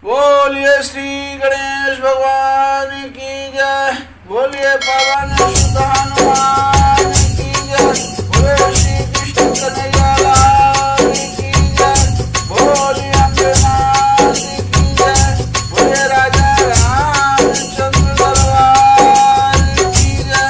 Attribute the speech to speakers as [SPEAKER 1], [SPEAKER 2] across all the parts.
[SPEAKER 1] बोलिए श्री गणेश भगवान की जय। बोलिए पवन सुत हनुमान की जय। बोले श्री कृष्ण कन्हैया लाल की जय। बोलिए अम्बे मात की जय। बोलिए राजा रामचंद्र दरबार की जय।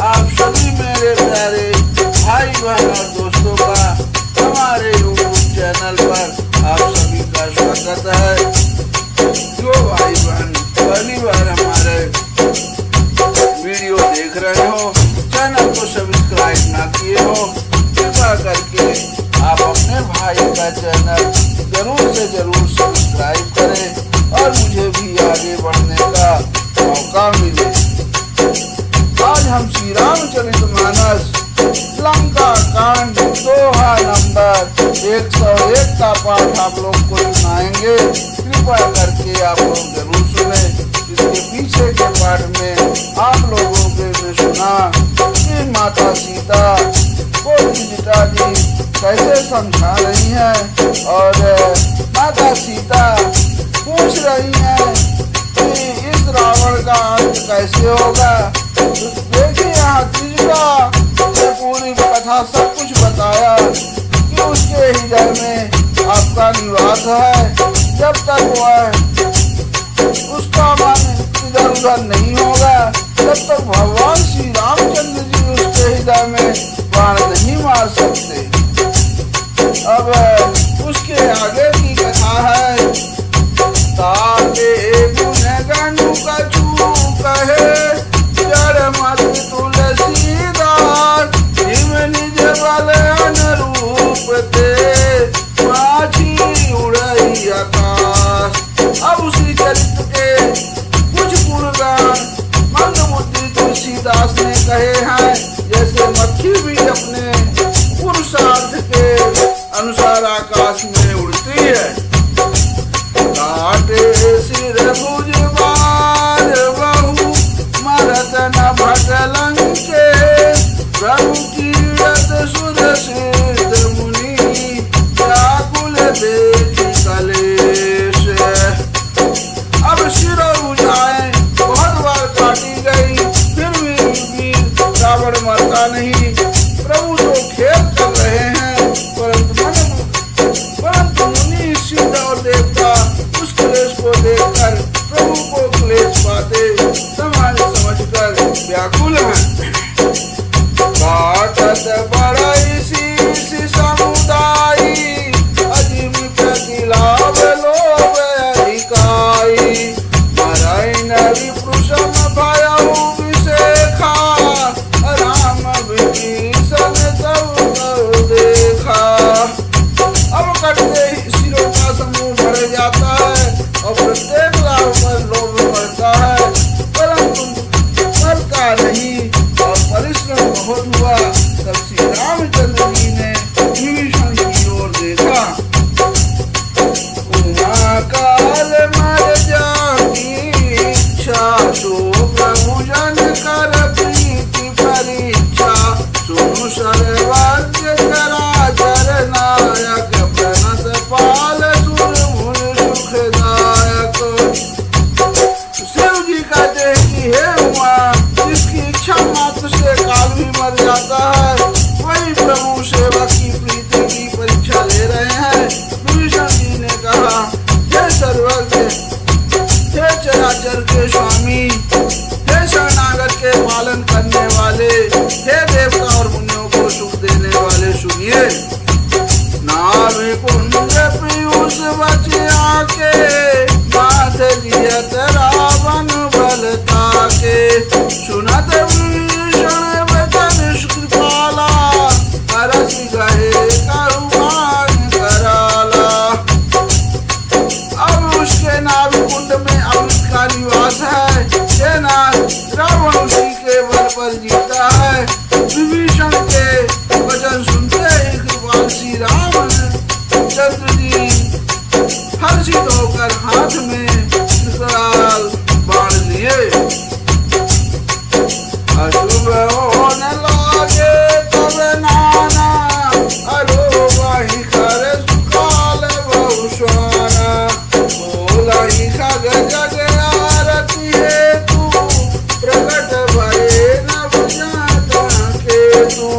[SPEAKER 1] आप सभी मेरे प्यारे भाई बहन और दोस्तों का हमारे यूट्यूब चैनल पर आप सभी का स्वागत है। जो भाई बहन पहली बार हमारे वीडियो देख रहे हो, चैनल को सब्सक्राइब ना किए हो, कृपया करके आप अपने भाई का चैनल जरूर से जरूर सब्सक्राइब करें और मुझे भी आगे बढ़ने का मौका मिले। आज हम श्री रामचरितमानस लंका कांड दोहा नंबर 101 का पाठ आप लोग को सुनाएंगे। कृपया करके आप लोग जरूर सुने। इसके पीछे के पाठ में आप लोगों ने सुना कि माता सीता को सीता जी कैसे समझा रही हैं और माता सीता पूछ रही हैं कि इस रावण का अंत कैसे होगा। देखिए यहाँ तीसरा पूरी कथा सब कुछ बताया कि उसके हृदय में आपका निवास है। जब तक वह उसका मन इधर उधर नहीं होगा तब तक भगवान श्री रामचंद्र जी उसके हृदय में बाण नहीं मार सकते। अब उसके आगे की कथा है। ताके गुणगानु कछु कहे जड़ मत तुलसीदास जिम निज बल अनुरूप ते माझी उड़ई आकाश। अब उसी चरित्र के कुछ गुणगान मंदबुद्धि तुलसीदास ने कहे हैं। जैसे मक्खी भी अपने पुरुषार्थ के अनुसार आकाश में उड़ती है। काटे सिर भुज बार बहु मरत न भटलंके प्रभु कीरत सुध सिद्ध मुनि व्याकुल देख कलेश। अब सिर भुजाएं बहुत बार काटी गई फिर भी रावण मरता नहीं। प्रभु तो खेल कर रहे हैं परंतु मुनि सिद्ध और देवता उस क्लेश को देखकर प्रभु को क्लेश पाते समझकर व्याकुल हैं। काटत बड़ई शीश समुदायी अजीम प्रतिलाभ लोभ अधिकाई मरई नरी पुरुषम भयउ विशेखा राम विभीषण सब देखा। अब कटते ही सिरों का समूह भर जाता है और प्रत्येक लाभ पर लोभ बढ़ता है परंतु मरता नहीं और परिश्रम बहुत हुआ। तब श्री रामचंद्र जी ने विभीषण की ओर देखा। उमा काल मर जाती इच्छा सो प्रभु जन कर प्रीति परीक्षा सुनु सर्वज्ञ चराचर नायक प्रणत पाल सुर मुनि सुखदायक। शिव जी कहते हैं कि हे उमा जिसकी इच्छा मात्र से काल भी मर जाता है वही प्रभु सेवक की प्रीति की परीक्षा ले रहे हैं। विभीषण जी ने कहा हे सर्वज्ञ हे चराचर के स्वामी हे शरणागत के पालन करने वाले हे देवता और मुनियों को सुख देने वाले सुनिए। नाभि कुंज पीयूष बच आके नाथ जियत रावण बलता के सुनत विभीषण वचन कृपाला हरस गहे करुमान कराला। अब उसके नाभि कुंड में अमृत का निवास है। ये नाथ रावण उसी के बल पर जीता है। विभीषण के वचन सुनते ही कृपाल श्री रामचंद्र जी हर्षित होकर हाथ में विकराल बाण लिए। अशुभ होने लगे तब नाना अरो वही कर सुखाल बहु स्वाना बोला जग आरती है तू, प्रकट भये नभ जाता के तू।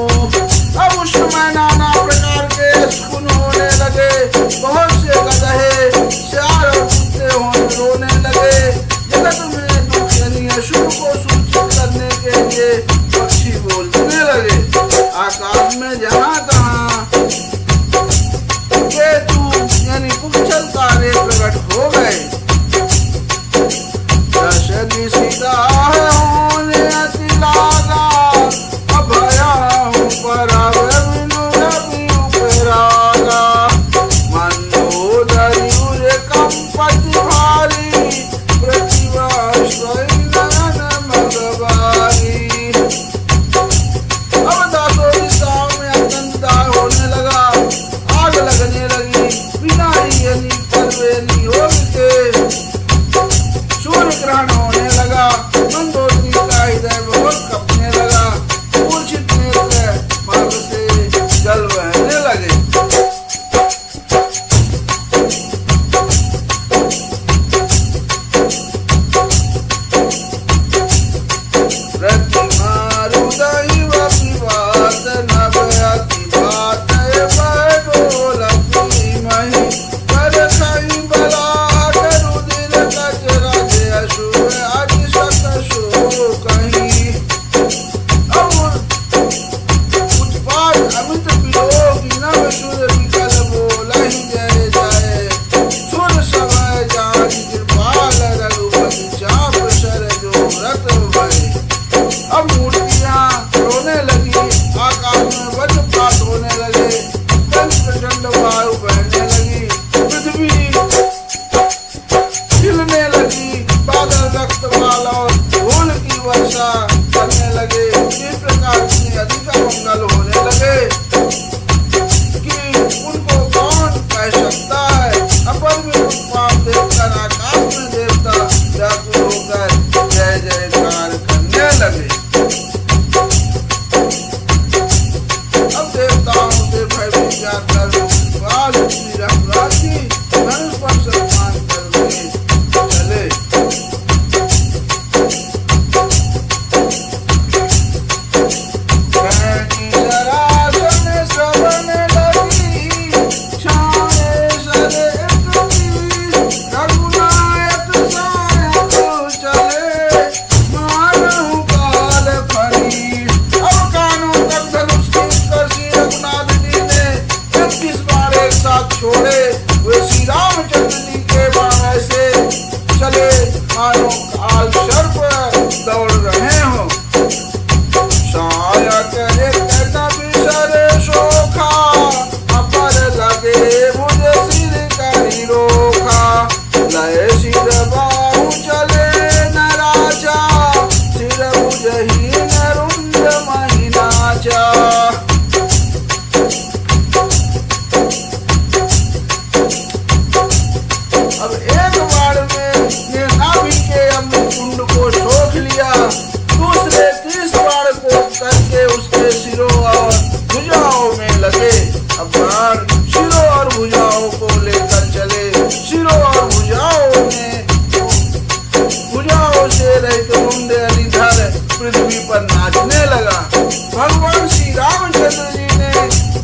[SPEAKER 1] अब उस समय नाना प्रकार के शकुन होने लगे, बहुत से गधे चार और कुत्ते होने रोने लगे। जगत में दुख यानी अशुभ को सूचित करने के लिए पक्षी बोलने लगे। आकाश में जहाँ तहाँ केतु यानी पुच्छल तारे प्रकट हो गए। दशरथी सीता होने अति लागा, अभया हूँ बिनु रवि उपरागा। मंदोदरी उरे कंपति भारी, प्रतिभा स्वयं नयन मगवारी। अब दासों दिशाओं में अत्यंत दाह होने लगा, आग लगने लगी, बिनाई यानी परवेनी योग के सूर्य ग्रहण होने लगा। मंदोदरी का हृदय बहुत कपने लगा, मूर्छित नेत्र मार्ग से जल बहने लगे। करने लगे। इस प्रकार से अधिक मंगल होने लगे कि उनको कौन कह सकता है। अपरिमित पाप देखकर आकाश में देवता व्याकुल होकर जय जयकार करने लगे। अब देवताओं से भयभीत जाकर श्री रघुराज जी धनुष पर सम्मान करके चले। छोड़े वे श्री रामचंद्र जी के बाण से चले, मानो काल सर्प दौड़ रहे हो। साया करे विसर शोखा, अपर लगे मुझे सिर करी रोखा। लय सिर बाहु चले न राजा, सिर बुझही न रुंड महिनाचा। अब एक बार में ये नाभि के अमृत कुंड को सोख लिया, दूसरे 30 बार को करके उसके सिरों और भुजाओं में लगे। अब बाण सिरों और भुजाओं को लेकर चले। सिरों और भुजाओं से रहित मुंड अनिधर पृथ्वी पर नाचने लगा। भगवान श्री रामचंद्र जी ने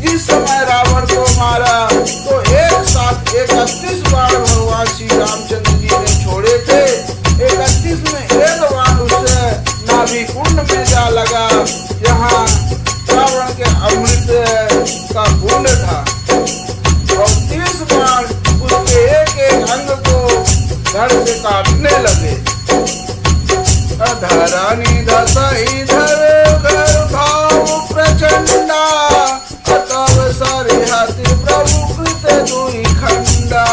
[SPEAKER 1] जिस समय रावण को मारा तो एक साथ 31 बाण भगवान श्री रामचंद्र जी ने छोड़े थे। 31 में एक बाण उससे नाभि कुंड में जा लगा, जहाँ रावण के अमृत का कुंड था। और 30 बाण उसके एक एक अंग को धड़ से काटने लगे। धरानी दसई धर घर भाव प्रचंडा, तब सरिहति प्रभु कृत दुई खंडा।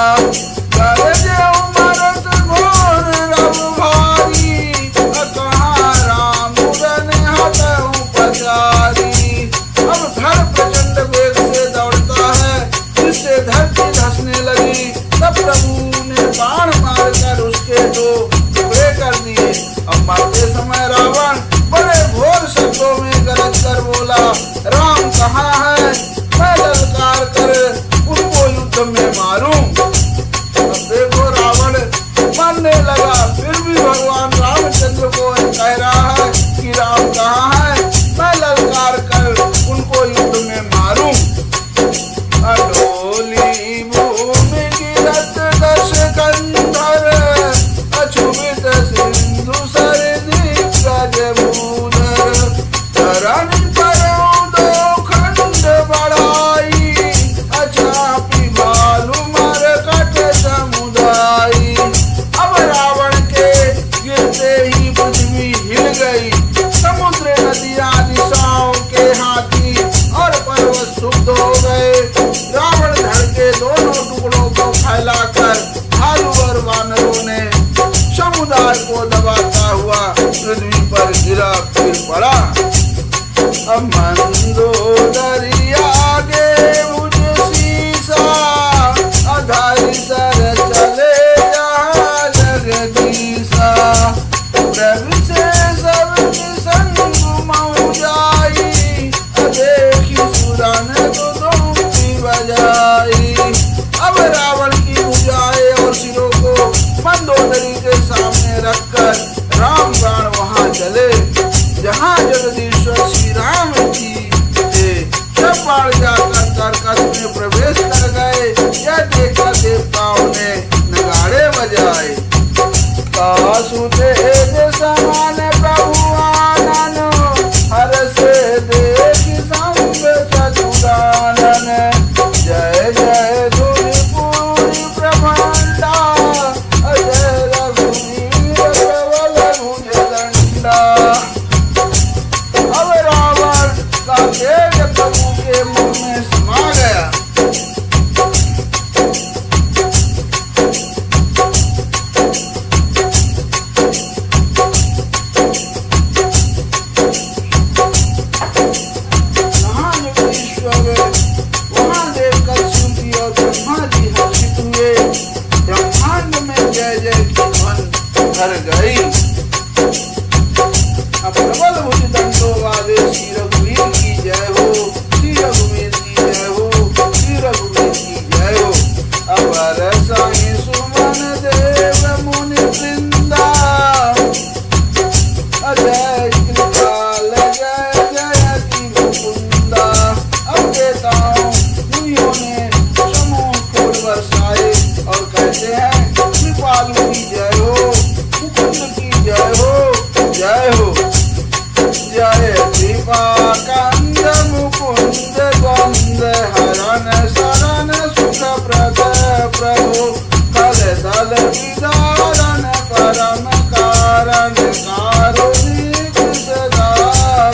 [SPEAKER 1] गरजे उमरत घोर रव भारी, कहाँ राम मुरन हतहु पचारी। अब धड़ प्रचंड वेग से दौड़ता है, जिससे धरती धंसने लगी। तब प्रभु ने बाण मारकर उसके दो पैर को दबाता हुआ पृथ्वी पर गिरा फिर पड़ा। अब मंदोदरी आगे मुझे शीशा आधारी सर चले जहाँ जगदीशा। प्रभु से सब संग मऊ जाई देखी सुरान तो धूपी बजाई। अब रावण की भुजाएं और सिरों को मंदोदरी के सामने रखकर राम बाण वहां चले जहाँ जगदीश्वर श्री राम जी थे। सब बाण जाकर कर्कश में प्रवेश कर गए। यह देखकर देवताओं ने नगाड़े बजाए। कासुतेज समान प्रभु आनन हर से देख संग चतुरानन। जय जय धुरि पूरी प्रभंडा जय रघुवीर प्रबल भुजदंडा। अब रावण का तेज प्रभु के मुंह में समा गया। ब्रह्मांड में जय जय की ध्वन भर गई। अब प्रबल भुजदंडों वाले श्री रघुवीर की जय हो, श्री रघुवीर की जय हो, श्री रघुवीर की जय हो। अब रसाई सुमन देव मुनि वृंदा जय कृपाल जय जय की मुकुंदा। अब देवताओं मुनियों ने समूह फूल बरसाए और कहते हैं कृपालु की जय हो, मुकुंद की जय हो, जय हो। जय कृपा कंद मुकुंद गंध हरण शरण सुख प्रद प्रभु कल दल विदारण परम कारण कारुणिक सदा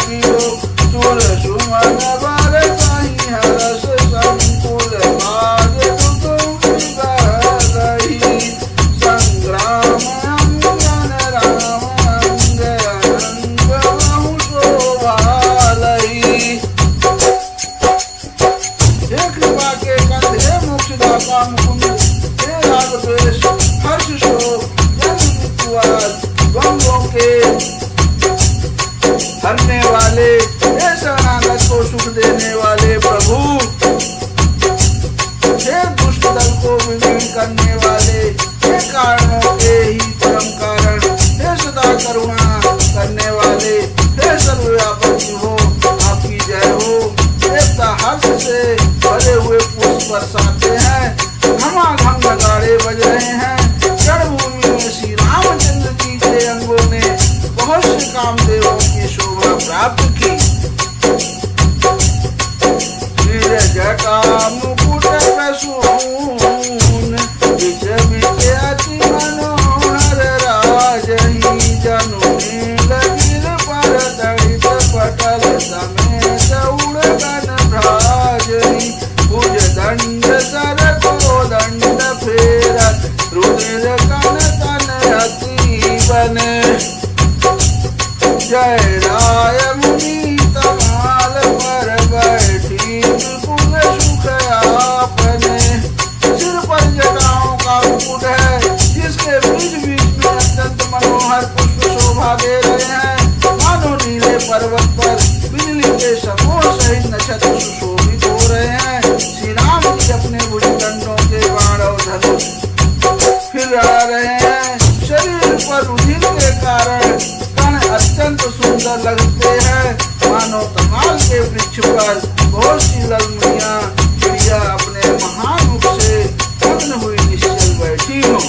[SPEAKER 1] विभो। सुर सुमन बर सही हरस संकुल बाज संग्राम अंगन राम अंग अंग बहु शोभालई। हे कृपा के कंध हे मोक्षदाता मुकुंद हे राग द्वेष हर्ष शोक जन्म मृत्यु आदि द्वंद्वों के हरने वाले हे शरणागत को सुख देने वाले प्रभु। हे दुष्ट दल को विलीन करने वाले हे कारणों के ही परम कारण हे सदा करुणा करने वाले हे सर्वव्यापक हो आपकी जय हो। देवता हर्ष से भरे हुए पुष्प बरसाते हैं। घमाघम नगाड़े बज रहे हैं। रणभूमि में श्री रामचंद्र जी के अंगों ने बहुत से कामदेवों की शोभा प्राप्त की। जटा मुकुट प्रसून बिच बिच अति मनोहर राजहि। जनु नील गिर पर दलित पटल समेत उड़गन भ्राजहि। भुज दंड सर को दंड फेरत रुधिर कन तन अति बन। जय राय मुनि तमाल पर बैठी विपुल सुख आपने। सिर पर जटाओं का मुकुट है जिसके बीच बीच में अत्यंत मनोहर पुष्प शोभा दे रहे हैं। मानो नीले पर्वत पर बिजली के समूह सहित नक्षत्र सुशोभित हो रहे हैं। श्री राम जी अपने भुजदंडों के बाण और धनुष फिर आ रहे हैं। शरीर पर रुधिर के कारण कण अत्यंत सुंदर लगते हैं। मानो तमाल के वृक्ष पर बहुत सी ललमुनियां चिड़िया अपने महामुख से मग्न हुई निश्चल बैठी हो।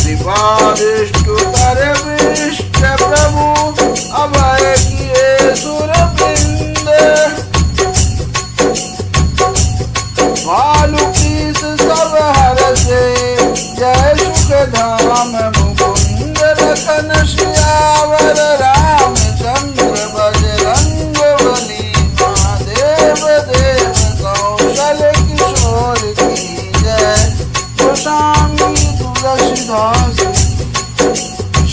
[SPEAKER 1] कृपादृष्टुतर विष्ट प्रभु अभय किए सुरवृंद। भालु कीस सब हर से जय सुख धाम मुकुंद लखन श्यावर रामचंद्र बजरंग बली महादेव देव कौशल किशोर की जय। गोसांगी तुलसीदास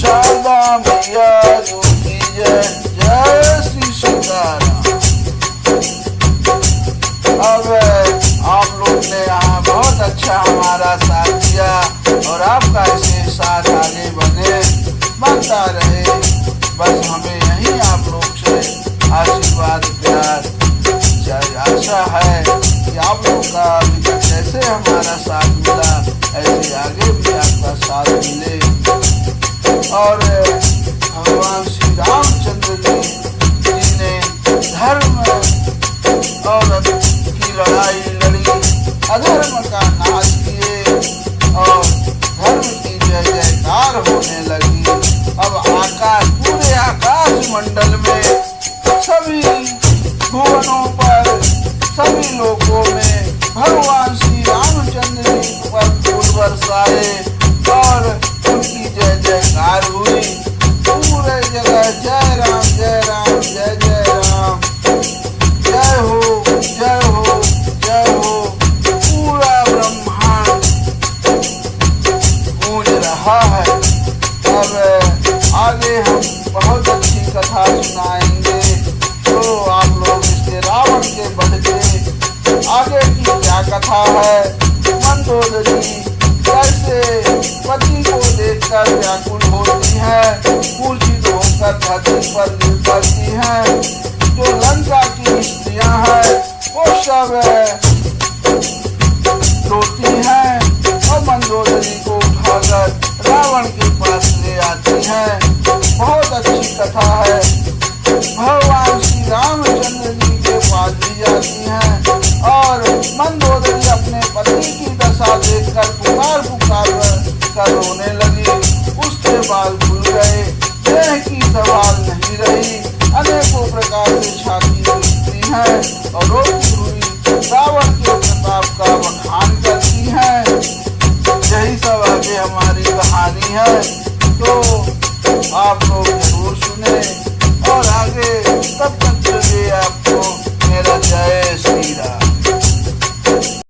[SPEAKER 1] शारदा मैया जो की जय। जय श्री सीताराम। अब आप लोग ने यहाँ बहुत अच्छा हमारा साथ दिया और आपका ऐसे साथ आगे बनता रहे। बस हमें यही आप लोग से आशीर्वाद प्यार आशा है कि आप लोग का अभी तक जैसे हमारा साथ मिला ऐसे आगे भी आपका साथ मिले। और भगवान श्री रामचंद्र जी ने धर्म और की लड़ाई लड़ी, अधर्म का नाश किए और धर्म की जय जयकार होने लगी। अब आकाश पूरे आकाश मंडल में सभी भुवनों पर सभी लोगों में भगवान श्री रामचंद्र जी पर फूल बरसाए और उनकी जय जयकार हुई। पूरे जगह जय राम जय राम जय जय राम, जय हो जय हो जय हो। पूरा ब्रह्मांड गूंज रहा है। अब आगे हम बहुत अच्छी कथा सुनाएंगे, तो आप लोग इसके रावण के बढ़ के आगे की क्या कथा है। मंदोदरी कैसे पति को देखकर व्याकुल होती है, मूर्छित होकर धरती पर गिर पड़ती हैं। जो लंका की स्त्रियां हैं वो सब रोती हैं और मंदोदरी को उठाकर रावण के पास ले आती हैं। बहुत अच्छी कथा है। भगवान श्री रामचंद्र जी के पास भी जाती हैं और मंदोदरी अपने पति की दशा देखकर पुकार कर रोने लगी। उसके बाल खुल गए, देह की सवाल नहीं रही, अनेकों प्रकार से छाती दिखती है और रोती हुई रावण के प्रताप का बखान करती है। यही सब आगे हमारी कहानी है, तो आप लोग जरूर सुने और आगे तब तक के लिए आपको